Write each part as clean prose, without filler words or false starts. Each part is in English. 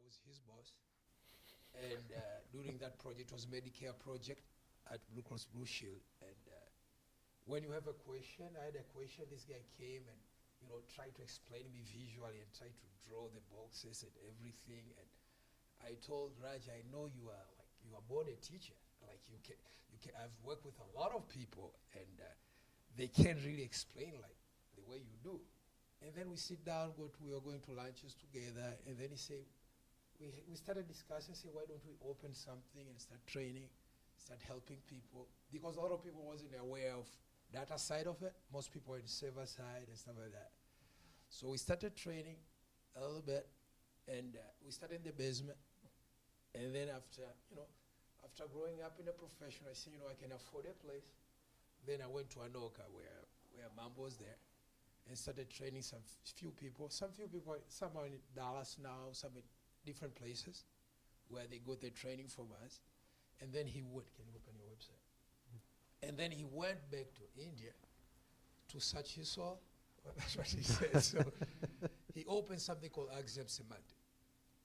was his boss. And during that project, it was Medicare project at Blue Cross Blue Shield. And when you have a question, I had a question, this guy came and tried to explain me visually and tried to draw the boxes and everything. And I told Raj, I know you are born a teacher. Like you can. I've worked with a lot of people, and they can't really explain like the way you do. And then we sit down, we were going to lunches together, and then he said, we started discussing, say, why don't we open something and start training, start helping people? Because a lot of people wasn't aware of data side of it. Most people were in server side and stuff like that. So we started training a little bit, and we started in the basement. And then after growing up in a profession, I said, I can afford a place. Then I went to Anoka where Mambo was there and started training few people. Some are in Dallas now, some in different places where they got their training from us. And then he went, can you look on your website? And then he went back to India to search his soul. Well, that's what he said. So he opened something called Axiom Semantic.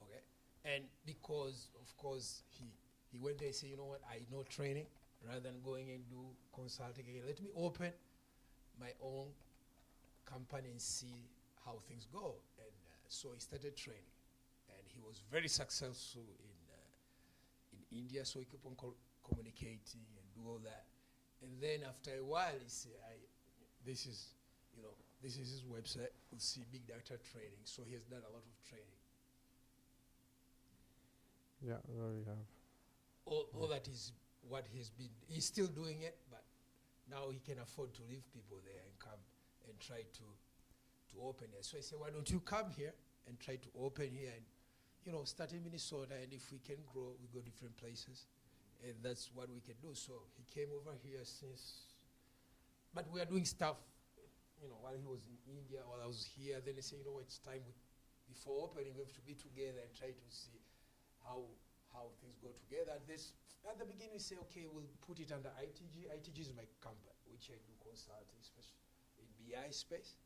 Okay? And because, of course, he went there and said, you know what, I know training. Rather than going and do consulting again, let me open my own company and see how things go. And so he started training. And he was very successful in India, so he kept on communicating and do all that. And then after a while, he said, this is his website. You'll see big data training. So he has done a lot of training. Yeah, there we have. All that is what he's still doing it, but now he can afford to leave people there and come and try to open it. So I said, why don't you come here and try to open here and, start in Minnesota, and if we can grow, we go different places. And that's what we can do. So he came over here but we are doing stuff, while he was in India, while I was here. Then they say, it's time before opening, we have to be together and try to see how things go together. At the beginning, we say, okay, we'll put it under ITG. ITG is my company, which I do consulting, especially in BI space.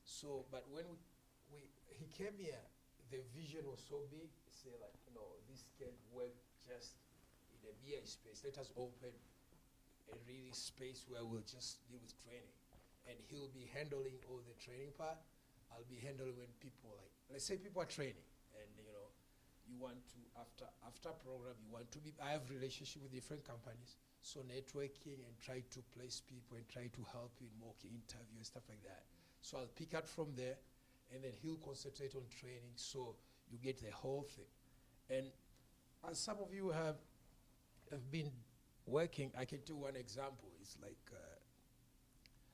So, but when he came here, the vision was so big. He said, this can't work just in the BI space. Let us open a really space where we'll just deal with training. And he'll be handling all the training part. I'll be handling when people let's say people are training, and you want to, after program, you want to I have relationship with different companies, so networking and try to place people and try to help you in mock interview and stuff like that. So I'll pick up from there, and then he'll concentrate on training, so you get the whole thing. And as some of you have been working, I can do one example. It's like,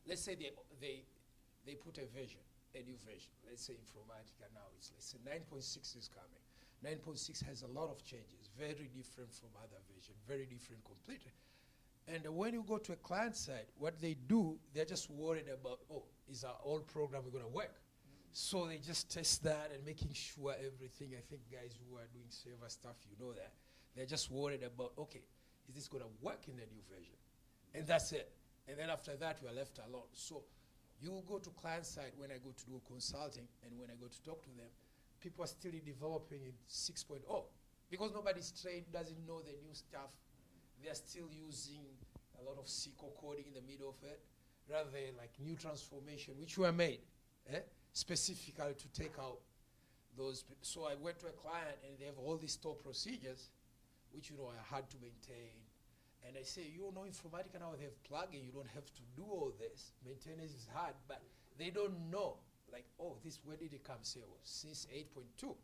let's say they put a version, a new version. Let's say Informatica now, let's say 9.6 is coming. 9.6 has a lot of changes, very different from other version, very different completely. And when you go to a client side, what they do, they're just worried about, is our old program going to work? So they just test that and making sure everything. I think guys who are doing server stuff, that. They're just worried about, okay, is this going to work in the new version? And that's it. And then after that, we are left alone. So you go to client side when I go to do consulting, and when I go to talk to them, people are still developing in 6.0 because nobody's trained, doesn't know the new stuff. They're still using a lot of SQL coding in the middle of it, rather than like new transformation, which were made specifically to take out those people. So I went to a client, and they have all these store procedures, which are hard to maintain. And I say, Informatica now, they have plugin, you don't have to do all this. Maintenance is hard, but they don't know. Where did it come? Say, since 8.2.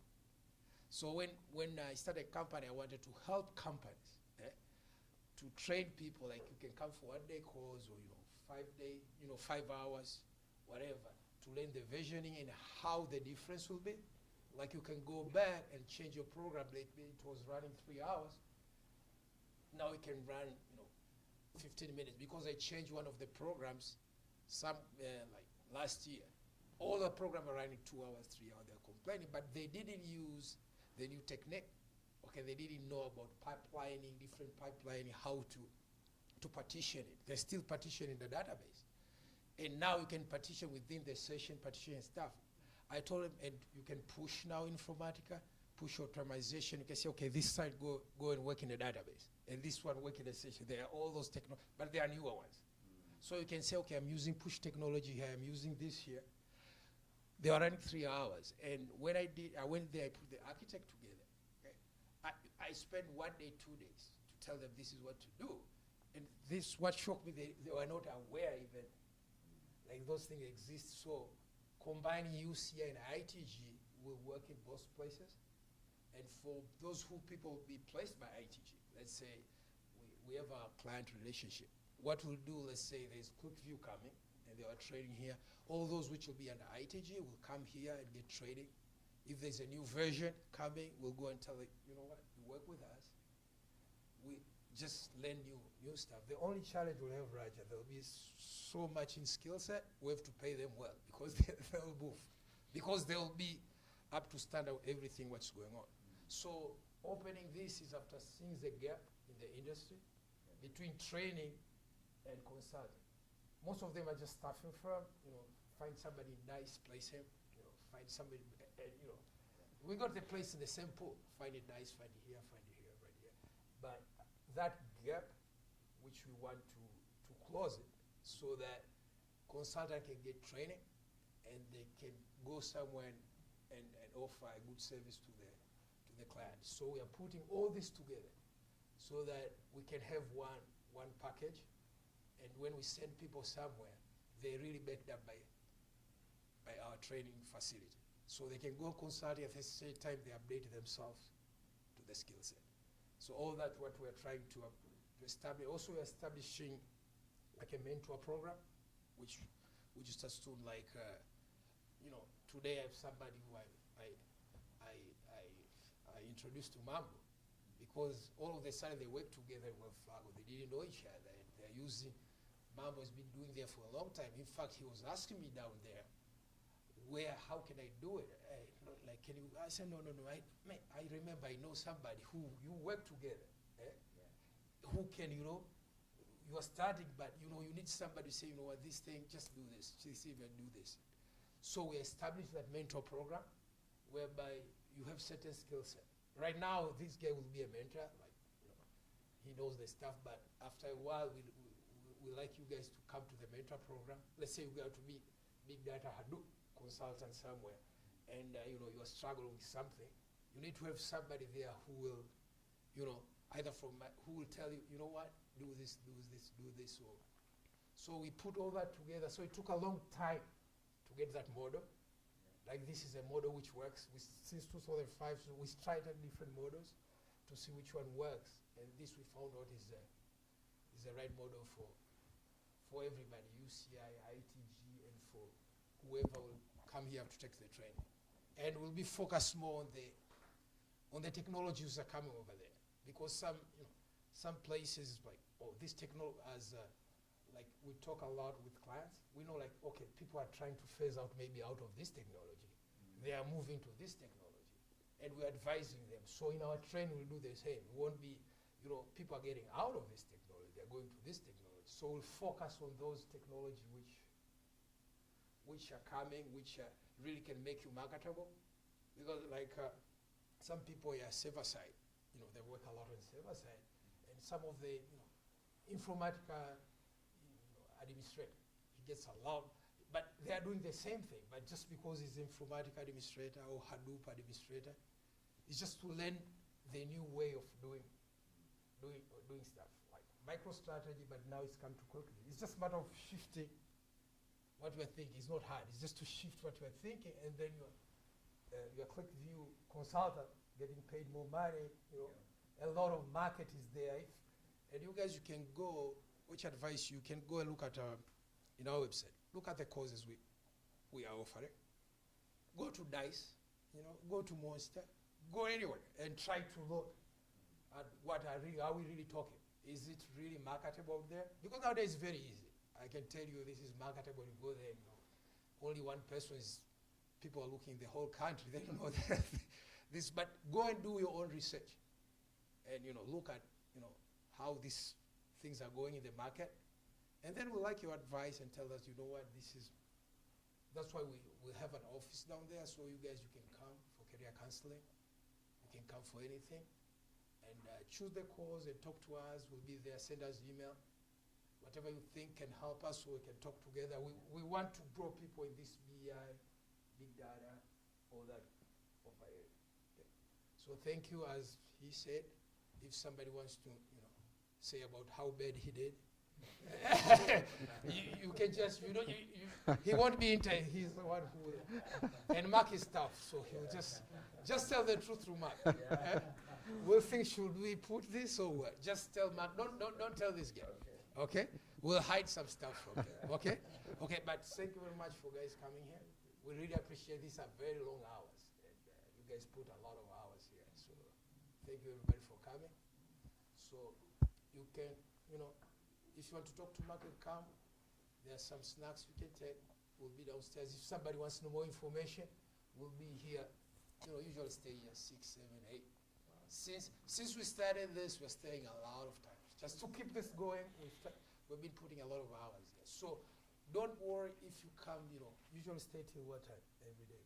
So when I started a company, I wanted to help companies to train people. Like you can come for 1 day course or 5 day, 5 hours, whatever, to learn the versioning and how the difference will be. Like you can go back and change your program. Lately it was running 3 hours. Now it can run 15 minutes because I changed one of the programs. Like last year. All the programs are running 2 hours, 3 hours. They're complaining, but they didn't use the new technique. Okay, they didn't know about pipelining, different pipelining, how to partition it. They're still partitioning the database. And now you can partition within the session, partition and stuff. I told them, and you can push now Informatica, push optimization. You can say, okay, this side go and work in a database, and this one work in a session. There are all those but there are newer ones. So you can say, okay, I'm using push technology here, I'm using this here. They are running 3 hours. And when I went there, I put the architect together. Okay? I spent 1 day, 2 days to tell them this is what to do. And this, what shocked me, they were not aware even, like those things exist. So combining UCI and ITG will work in both places. And for those people be placed by ITG, let's say we have a client relationship. What we'll do, let's say there's ClickView coming, and they are trading here. All those which will be under ITG will come here and get trading. If there's a new version coming, we'll go and tell it, you know what, you work with us. We just learn new stuff. The only challenge we'll have, Raja, there'll be so much in skill set, we have to pay them well because they'll move. Because they'll be up to standard everything what's going on. So opening this is after seeing the gap in the industry between training and consulting. Most of them are just staffing firm, find somebody nice, place him, find somebody, we got the place in the same pool, find it nice, find it here, find it here, right here. But that gap, which we want to close it, so that consultant can get training and they can go somewhere and offer a good service to the client. So we are putting all this together so that we can have one package. And when we send people somewhere, they're really backed up by our training facility. So they can go consulting at the same time they update themselves to the skill set. So all that what we're trying to establish. Also we're establishing like a mentor program, which starts to like, today I have somebody who I introduced to Mambo, because all of a sudden they work together with Fargo. They didn't know each other. They're using, Mambo has been doing there for a long time. In fact, he was asking me down there, how can I do it? I said, no, I remember I know somebody who you work together, who can, you are starting, but you need somebody to say, what, this thing, just do this, just even do this. So we established that mentor program whereby you have certain skill set. Right now, this guy will be a mentor, he knows the stuff, but after a while, we like you guys to come to the mentor program. Let's say you go to be big data Hadoop consultant somewhere, and you're struggling with something. You need to have somebody there who will, either who will tell you, what, do this. So we put all that together. So it took a long time to get that model. Like this is a model which works. Since 2005, so we tried different models to see which one works. And this we found out is the right model for everybody, UCI, ITG, and for whoever will come here to take the training. And we'll be focused more on the technologies that are coming over there. Because some places this technology, like we talk a lot with clients, we know okay, people are trying to phase out maybe out of this technology. They are moving to this technology. And we're advising them. So in our training, we'll do the same. We won't be, people are getting out of this technology. They're going to this technology. So we'll focus on those technology which are coming, which really can make you marketable. Because some people are server side. They work a lot on server side. And some of the Informatica administrator, he gets a lot. But they are doing the same thing. But just because he's Informatica administrator or Hadoop administrator, it's just to learn the new way of doing stuff. Like MicroStrategy, but now it's come to quickly. It's just a matter of shifting what we're thinking. It's not hard. It's just to shift what we're thinking, and then your ClickView consultant getting paid more money. A lot of market is there. And you guys, you can go, which advice you can go and look at in our website. Look at the courses we are offering. Go to DICE, go to Monster, go anywhere and try to look at are we really talking? Is it really marketable there? Because nowadays it's very easy. I can tell you this is marketable. You go there, only one person people are looking the whole country. They don't know this, but go and do your own research and look at how these things are going in the market, and then we'll like your advice and tell us, what, that's why we have an office down there, so you guys, you can come for career counseling, You can come for anything. And choose the cause and talk to us. We'll be there. Send us email. Whatever you think can help us so we can talk together. We want to grow people in this BI, big data, all that over here. Okay. So thank you, as he said. If somebody wants to, say about how bad he did, you can just, he won't be he's the one who will. And Mark is tough, so he'll just tell the truth through Mark. We'll think, should we put this or what? Just tell Mark, don't tell this guy. Okay? We'll hide some stuff from him. Okay? Okay, but thank you very much for guys coming here. We really appreciate these are very long hours. And you guys put a lot of hours here. So thank you everybody for coming. So you can, if you want to talk to Mark, come. There are some snacks you can take. We'll be downstairs. If somebody wants to know more information, we'll be here. Usually stay here 6, 7, 8. Since we started this, we're staying a lot of times. Just to keep this going, we've been putting a lot of hours here. So don't worry if you come, usually stay till what time every day?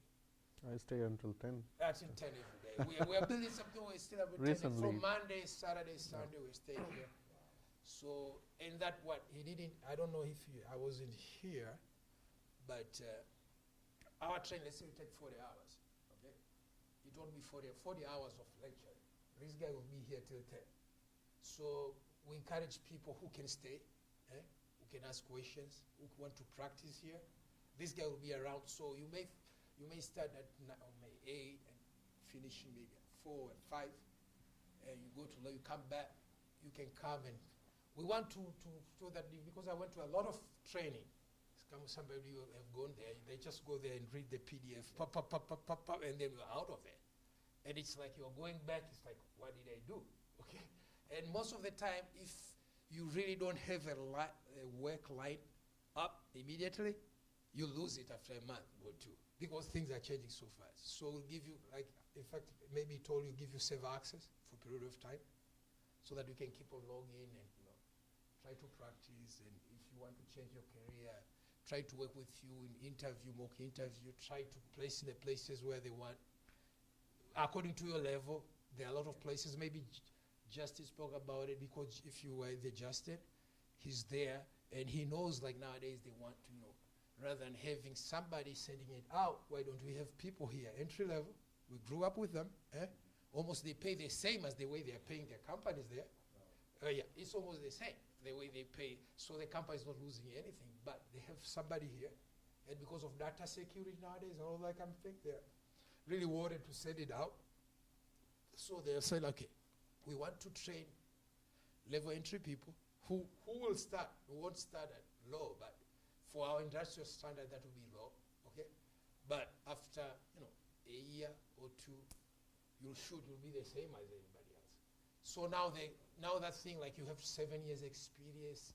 I stay until 10. Until 10 every day. we are building something, we still have a 10. From Monday, Saturday, Sunday, we're staying here. So, and that what, he didn't, I don't know if I wasn't here, but our train, let's say we take 40 hours, okay? It won't be 40 hours of lecture. This guy will be here till 10. So we encourage people who can stay, who can ask questions, who want to practice here. This guy will be around, so you may start at 8 and finish maybe at 4 and 5, and you go to you come back, you can come, and we want to show that, because I went to a lot of training. Somebody who have gone there, they just go there and read the PDF, pop, and then we're out of it. And it's like you're going back, it's like, what did I do? Okay. And most of the time, if you really don't have a work line up immediately, you lose it after a month or two, because things are changing so fast. So we'll give you, in fact, maybe told you, give you save access for a period of time, so that you can keep on logging in and try to practice. And if you want to change your career, try to work with you in interview, mock interview, try to place in the places where they want, according to your level. There are a lot of places, maybe Justice spoke about it, because if you were the Justice, he's there, and he knows, like nowadays they want to rather than having somebody sending it out, why don't we have people here, entry level, we grew up with them, almost they pay the same as the way they're paying their companies there. Yeah, it's almost the same, the way they pay, so the company is not losing anything, but they have somebody here, and because of data security nowadays, all that kind of thing, they're really worried to send it out. So they'll say, okay, we want to train level entry people who will start, who won't start at low, but for our industrial standard, that will be low, okay? But after, a year or two, you'll be the same as anybody else. So now that thing, like you have 7 years experience,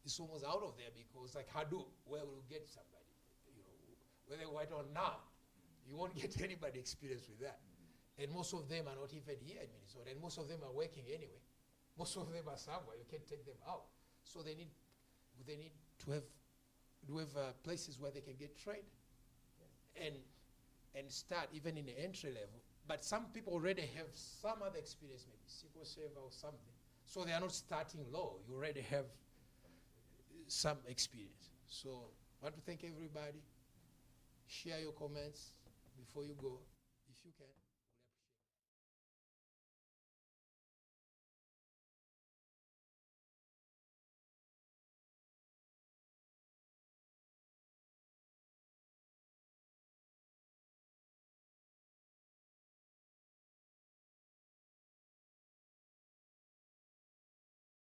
it's almost out of there, because like Hadoop, where will you get somebody? Whether white or not, you won't get anybody experience with that. And most of them are not even here in Minnesota, and most of them are working anyway. Most of them are somewhere, you can't take them out. So they need to have places where they can get trained and start even in the entry level. But some people already have some other experience, maybe SQL Server or something. So they are not starting low, you already have some experience. So I want to thank everybody. Share your comments before you go, if you can.